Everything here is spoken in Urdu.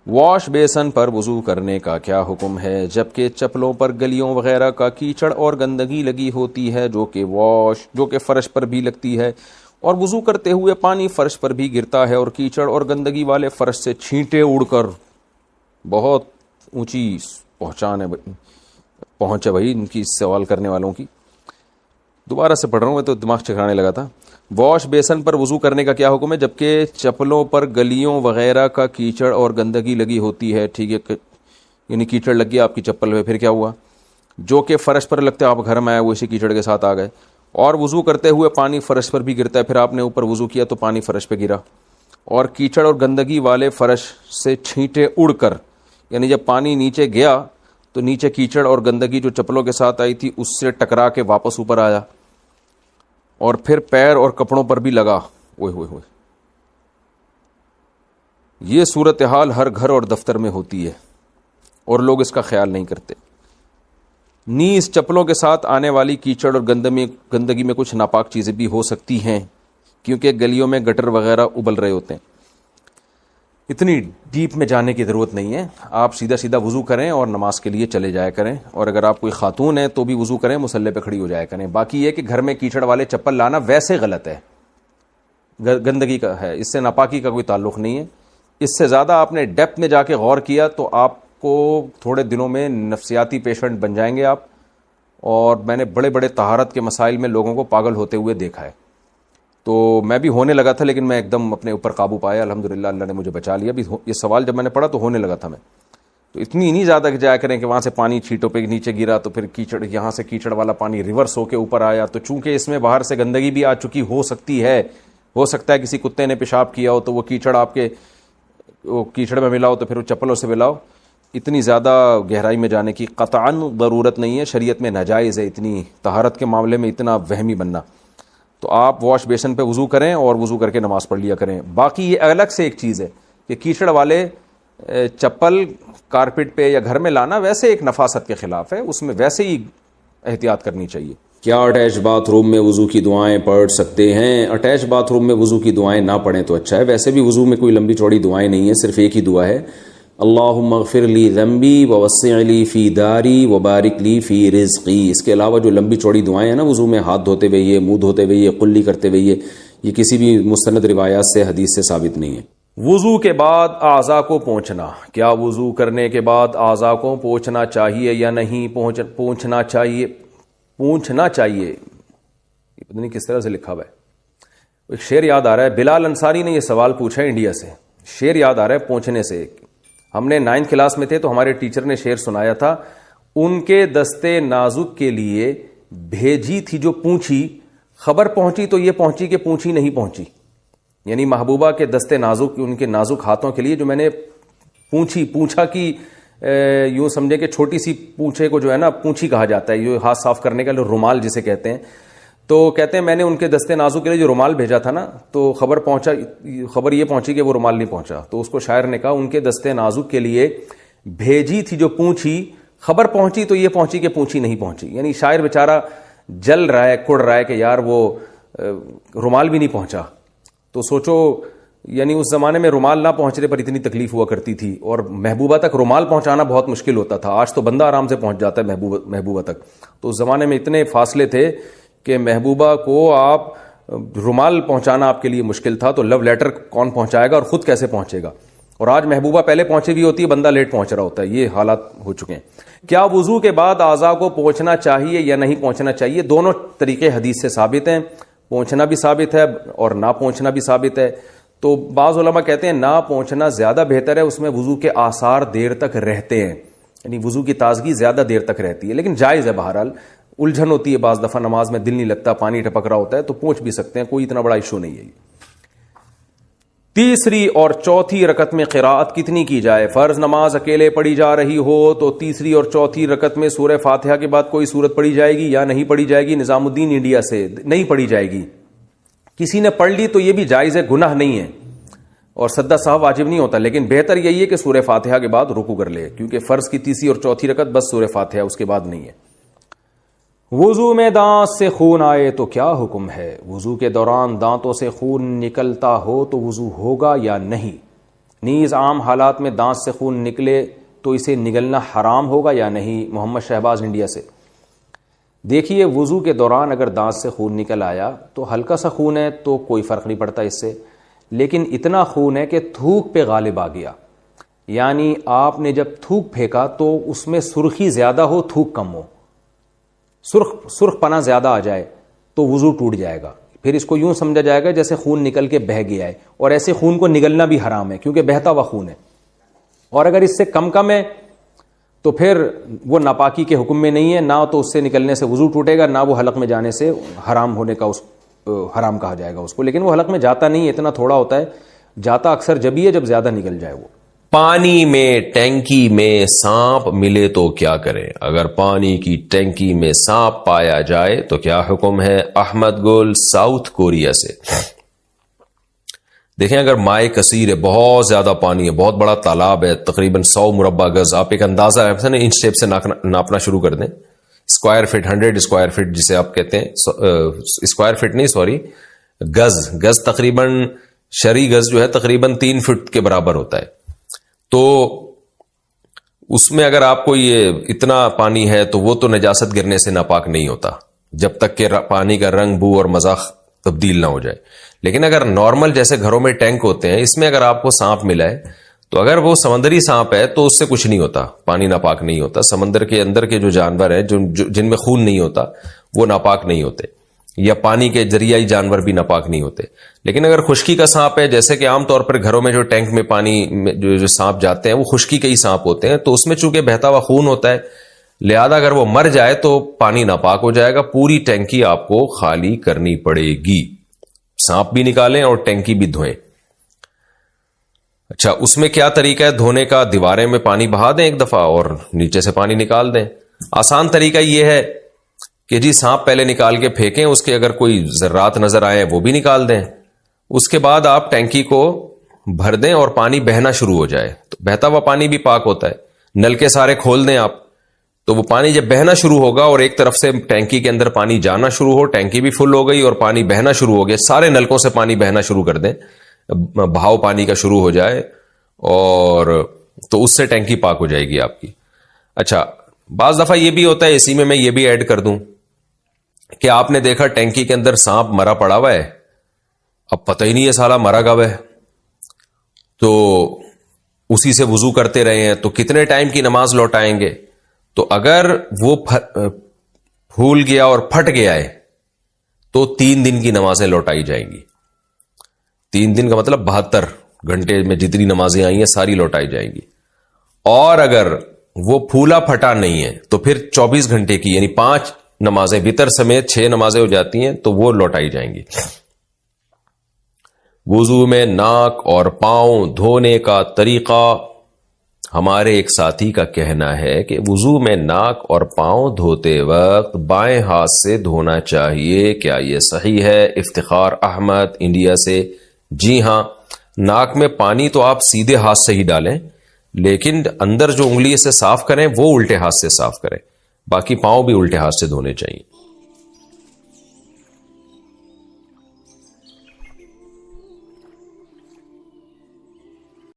واش بیسن پر وضو کرنے کا کیا حکم ہے جبکہ چپلوں پر گلیوں وغیرہ کا کیچڑ اور گندگی لگی ہوتی ہے جو کہ فرش پر بھی لگتی ہے، اور وضو کرتے ہوئے پانی فرش پر بھی گرتا ہے اور کیچڑ اور گندگی والے فرش سے چھینٹے اڑ کر بہت اونچی پہنچ ہے بھائی ان کی سوال کرنے والوں کی۔ دوبارہ سے پڑھ رہا ہوں، میں تو دماغ چکرانے لگا تھا۔ واش بیسن پر وضو کرنے کا کیا حکم ہے جبکہ چپلوں پر گلیوں وغیرہ کا کیچڑ اور گندگی لگی ہوتی ہے، ٹھیک ہے، یعنی کیچڑ لگ گیا آپ کی چپل پہ، پھر کیا ہوا؟ جو کہ فرش پر لگتے، آپ گھر میں آئے وہ اسی کیچڑ کے ساتھ آ گئے، اور وضو کرتے ہوئے پانی فرش پر بھی گرتا ہے، پھر آپ نے اوپر وضو کیا تو پانی فرش پہ گرا، اور کیچڑ اور گندگی والے فرش سے چھینٹے اڑ کر، یعنی جب پانی نیچے گیا تو نیچے کیچڑ اور گندگی جو چپلوں کے ساتھ آئی تھی اس سے ٹکرا کے واپس اوپر آیا، اور پھر پیر اور کپڑوں پر بھی لگا۔ اوئے ہوئے ہوئے، یہ صورتحال ہر گھر اور دفتر میں ہوتی ہے اور لوگ اس کا خیال نہیں کرتے۔ نیز چپلوں کے ساتھ آنے والی کیچڑ اور گندگی میں کچھ ناپاک چیزیں بھی ہو سکتی ہیں کیونکہ گلیوں میں گٹر وغیرہ ابل رہے ہوتے ہیں۔ اتنی ڈیپ میں جانے کی ضرورت نہیں ہے، آپ سیدھا سیدھا وضو کریں اور نماز کے لیے چلے جایا کریں، اور اگر آپ کوئی خاتون ہیں تو بھی وضو کریں، مصلی پہ کھڑی ہو جایا کریں۔ باقی یہ کہ گھر میں کیچڑ والے چپل لانا ویسے غلط ہے، گندگی کا ہے، اس سے ناپاکی کا کوئی تعلق نہیں ہے۔ اس سے زیادہ آپ نے ڈیپتھ میں جا کے غور کیا تو آپ کو تھوڑے دنوں میں نفسیاتی پیشنٹ بن جائیں گے آپ، اور میں نے بڑے بڑے طہارت کے مسائل میں لوگوں کو پاگل ہوتے ہوئے دیکھا ہے۔ تو میں بھی ہونے لگا تھا، لیکن میں ایک دم اپنے اوپر قابو پایا، الحمدللہ اللہ نے مجھے بچا لیا۔ بھی یہ سوال جب میں نے پڑھا تو ہونے لگا تھا میں، تو اتنی نہیں زیادہ کہ جایا کریں کہ وہاں سے پانی چھینٹوں پہ نیچے گرا تو پھر کیچڑ، یہاں سے کیچڑ والا پانی ریورس ہو کے اوپر آیا، تو چونکہ اس میں باہر سے گندگی بھی آ چکی ہو سکتی ہے، ہو سکتا ہے کسی کتے نے پیشاب کیا ہو تو وہ کیچڑ آپ کے کیچڑ میں ملا ہو تو پھر وہ چپلوں سے ملا ہو۔ اتنی زیادہ گہرائی میں جانے کی قطعاً ضرورت نہیں ہے، شریعت میں ناجائز ہے اتنی طہارت کے معاملے میں اتنا وہمی بننا۔ تو آپ واش بیسن پہ وضو کریں اور وضو کر کے نماز پڑھ لیا کریں۔ باقی یہ الگ سے ایک چیز ہے کہ کیچڑ والے چپل کارپٹ پہ یا گھر میں لانا ویسے ایک نفاست کے خلاف ہے، اس میں ویسے ہی احتیاط کرنی چاہیے۔ کیا اٹیچ باتھ روم میں وضو کی دعائیں پڑھ سکتے ہیں؟ اٹیچ باتھ روم میں وضو کی دعائیں نہ پڑھیں تو اچھا ہے، ویسے بھی وضو میں کوئی لمبی چوڑی دعائیں نہیں ہیں، صرف ایک ہی دعا ہے، اللہم اغفر لی ذنبی ووسع لی فی داری وبارک لی فی رزقی۔ اس کے علاوہ جو لمبی چوڑی دعائیں ہیں نا وضو میں، ہاتھ دھوتے ہوئے یہ، منہ دھوتے ہوئے یہ، قلی کرتے ہوئے یہ کسی بھی مستند روایات سے، حدیث سے ثابت نہیں ہے۔ وضو کے بعد اعضاء کو پونچھنا، کیا وضو کرنے کے بعد اعضاء کو پونچھنا چاہیے یا نہیں؟ پونچھنا چاہیے، پونچھنا چاہیے، پتہ نہیں کس طرح سے لکھا ہوا ہے۔ ایک شعر یاد آ رہا ہے، بلال انصاری نے یہ سوال پوچھا ہے انڈیا سے، شعر یاد آ رہا ہے پونچھنے سے۔ ہم نے 9th کلاس میں تھے تو ہمارے ٹیچر نے شعر سنایا تھا، ان کے دستے نازک کے لیے بھیجی تھی جو پونچھی، خبر پہنچی تو یہ پہنچی کہ پونچھی نہیں پہنچی۔ یعنی محبوبہ کے دستے نازک، ان کے نازک ہاتھوں کے لیے جو میں نے پونچھا کی، یوں سمجھے کہ چھوٹی سی پونچھے کو جو ہے نا پونچھی کہا جاتا ہے، یہ ہاتھ صاف کرنے کا رومال جسے کہتے ہیں، تو کہتے ہیں میں نے ان کے دستے نازک کے لیے جو رومال بھیجا تھا نا تو خبر یہ پہنچی کہ وہ رومال نہیں پہنچا، تو اس کو شاعر نے کہا ان کے دستے نازک کے لیے بھیجی تھی جو پونچھی، خبر پہنچی تو یہ پہنچی کہ پونچھی نہیں پہنچی۔ یعنی شاعر بیچارہ جل رہا ہے، کڑ رہا ہے کہ یار وہ رومال بھی نہیں پہنچا۔ تو سوچو، یعنی اس زمانے میں رومال نہ پہنچنے پر اتنی تکلیف ہوا کرتی تھی، اور محبوبہ تک رومال پہنچانا بہت مشکل ہوتا تھا۔ آج تو بندہ آرام سے پہنچ جاتا ہے محبوبہ تک، تو اس زمانے میں اتنے فاصلے تھے کہ محبوبہ کو آپ رومال پہنچانا آپ کے لیے مشکل تھا، تو لو لیٹر کون پہنچائے گا اور خود کیسے پہنچے گا؟ اور آج محبوبہ پہلے پہنچی ہوئی ہوتی ہے، بندہ لیٹ پہنچ رہا ہوتا ہے، یہ حالات ہو چکے ہیں۔ کیا وضو کے بعد اعضاء کو پونچھنا چاہیے یا نہیں پونچھنا چاہیے؟ دونوں طریقے حدیث سے ثابت ہیں، پونچھنا بھی ثابت ہے اور نہ پونچھنا بھی ثابت ہے۔ تو بعض علماء کہتے ہیں نہ پونچھنا زیادہ بہتر ہے، اس میں وضو کے آثار دیر تک رہتے ہیں، یعنی وضو کی تازگی زیادہ دیر تک رہتی ہے، لیکن جائز ہے۔ بہرحال الجھن ہوتی ہے بعض دفعہ، نماز میں دل نہیں لگتا، پانی ٹپک رہا ہوتا ہے، تو پونچھ بھی سکتے ہیں، کوئی اتنا بڑا ایشو نہیں ہے۔ تیسری اور چوتھی رکعت میں قراءت کتنی کی جائے؟ فرض نماز اکیلے پڑھی جا رہی ہو تو تیسری اور چوتھی رکعت میں سورہ فاتحہ کے بعد کوئی سورت پڑھی جائے گی یا نہیں پڑھی جائے گی؟ نظام الدین انڈیا سے، نہیں پڑھی جائے گی۔ کسی نے پڑھ لی تو یہ بھی جائز ہے، گناہ نہیں ہے، اور سجدہ سہو واجب نہیں ہوتا، لیکن بہتر یہی ہے کہ سورہ فاتحہ کے بعد رکوع کر لے، کیونکہ فرض کی تیسری اور چوتھی رکعت بس سورہ فاتحہ، اس کے بعد نہیں ہے۔ وضو میں دانت سے خون آئے تو کیا حکم ہے؟ وضو کے دوران دانتوں سے خون نکلتا ہو تو وضو ہوگا یا نہیں؟ نیز عام حالات میں دانت سے خون نکلے تو اسے نگلنا حرام ہوگا یا نہیں؟ محمد شہباز انڈیا سے۔ دیکھیے وضو کے دوران اگر دانت سے خون نکل آیا تو ہلکا سا خون ہے تو کوئی فرق نہیں پڑتا اس سے، لیکن اتنا خون ہے کہ تھوک پہ غالب آ گیا، یعنی آپ نے جب تھوک پھینکا تو اس میں سرخی زیادہ ہو تھوک کم ہو، سرخ پنا زیادہ آ جائے تو وضو ٹوٹ جائے گا، پھر اس کو یوں سمجھا جائے گا جیسے خون نکل کے بہہ گیا ہے، اور ایسے خون کو نگلنا بھی حرام ہے کیونکہ بہتا ہوا خون ہے۔ اور اگر اس سے کم ہے تو پھر وہ ناپاکی کے حکم میں نہیں ہے، نہ تو اس سے نکلنے سے وضو ٹوٹے گا، نہ وہ حلق میں جانے سے حرام ہونے کا حرام کہا جائے گا اس کو، لیکن وہ حلق میں جاتا نہیں ہے، اتنا تھوڑا ہوتا ہے، جاتا اکثر جبھی ہے جب زیادہ نکل جائے وہ۔ پانی میں ٹینکی میں سانپ ملے تو کیا کریں؟ اگر پانی کی ٹینکی میں سانپ پایا جائے تو کیا حکم ہے؟ احمد گل ساؤتھ کوریا سے۔ دیکھیں اگر مائع کثیر ہے، بہت زیادہ پانی ہے، بہت بڑا تالاب ہے، تقریباً 100 مربع گز، آپ ایک اندازہ انچ ٹیپ سے ناپنا شروع کر دیں، اسکوائر فٹ 100 اسکوائر فٹ جسے آپ کہتے ہیں، اسکوائر فٹ نہیں سوری گز تقریباً شرعی گز جو ہے تقریباً 3 فٹ کے برابر ہوتا ہے، تو اس میں اگر آپ کو یہ اتنا پانی ہے تو وہ تو نجاست گرنے سے ناپاک نہیں ہوتا جب تک کہ پانی کا رنگ بو اور مذاق تبدیل نہ ہو جائے۔ لیکن اگر نارمل جیسے گھروں میں ٹینک ہوتے ہیں، اس میں اگر آپ کو سانپ ملا ہے تو اگر وہ سمندری سانپ ہے تو اس سے کچھ نہیں ہوتا، پانی ناپاک نہیں ہوتا، سمندر کے اندر کے جو جانور ہیں جن میں خون نہیں ہوتا وہ ناپاک نہیں ہوتے، یا پانی کے ذریعہ جانور بھی ناپاک نہیں ہوتے۔ لیکن اگر خشکی کا سانپ ہے، جیسے کہ عام طور پر گھروں میں جو ٹینک میں پانی جو سانپ جاتے ہیں وہ خشکی کے ہی سانپ ہوتے ہیں، تو اس میں چونکہ بہتا ہوا خون ہوتا ہے، لہذا اگر وہ مر جائے تو پانی ناپاک ہو جائے گا، پوری ٹینکی آپ کو خالی کرنی پڑے گی، سانپ بھی نکالیں اور ٹینکی بھی دھوئیں۔ اچھا اس میں کیا طریقہ ہے دھونے کا؟ دیواریں میں پانی بہا دیں ایک دفعہ اور نیچے سے پانی نکال دیں۔ آسان طریقہ یہ ہے کہ جی سانپ پہلے نکال کے پھینکیں، اس کے اگر کوئی ذرات نظر آئے وہ بھی نکال دیں، اس کے بعد آپ ٹینکی کو بھر دیں اور پانی بہنا شروع ہو جائے، تو بہتا ہوا پانی بھی پاک ہوتا ہے، نل کے سارے کھول دیں آپ، تو وہ پانی جب بہنا شروع ہوگا اور ایک طرف سے ٹینکی کے اندر پانی جانا شروع ہو، ٹینکی بھی فل ہو گئی اور پانی بہنا شروع ہو گیا، سارے نلکوں سے پانی بہنا شروع کر دیں، بہاؤ پانی کا شروع ہو جائے، اور تو اس سے ٹینکی پاک ہو جائے گی آپ کی۔ اچھا بعض دفعہ یہ بھی ہوتا ہے، اسی میں یہ بھی ایڈ کر دوں کہ آپ نے دیکھا ٹینکی کے اندر سانپ مرا پڑا ہوا ہے، اب پتہ ہی نہیں ہے سالا مرا کب ہے، تو اسی سے وضو کرتے رہے ہیں، تو کتنے ٹائم کی نماز لوٹائیں گے؟ تو اگر وہ پھول گیا اور پھٹ گیا ہے تو 3 دن کی نمازیں لوٹائی جائیں گی، 3 دن کا مطلب 72 گھنٹے میں جتنی نمازیں آئی ہیں ساری لوٹائی جائیں گی، اور اگر وہ پھولا پھٹا نہیں ہے تو پھر 24 گھنٹے کی یعنی 5 نمازیں وتر سمیت 6 نمازیں ہو جاتی ہیں تو وہ لوٹائی جائیں گی۔ وضو میں ناک اور پاؤں دھونے کا طریقہ، ہمارے ایک ساتھی کا کہنا ہے کہ وضو میں ناک اور پاؤں دھوتے وقت بائیں ہاتھ سے دھونا چاہیے، کیا یہ صحیح ہے؟ افتخار احمد انڈیا سے۔ جی ہاں، ناک میں پانی تو آپ سیدھے ہاتھ سے ہی ڈالیں، لیکن اندر جو انگلی سے صاف کریں وہ الٹے ہاتھ سے صاف کریں، باقی پاؤں بھی الٹے ہاتھ سے دھونے چاہیے۔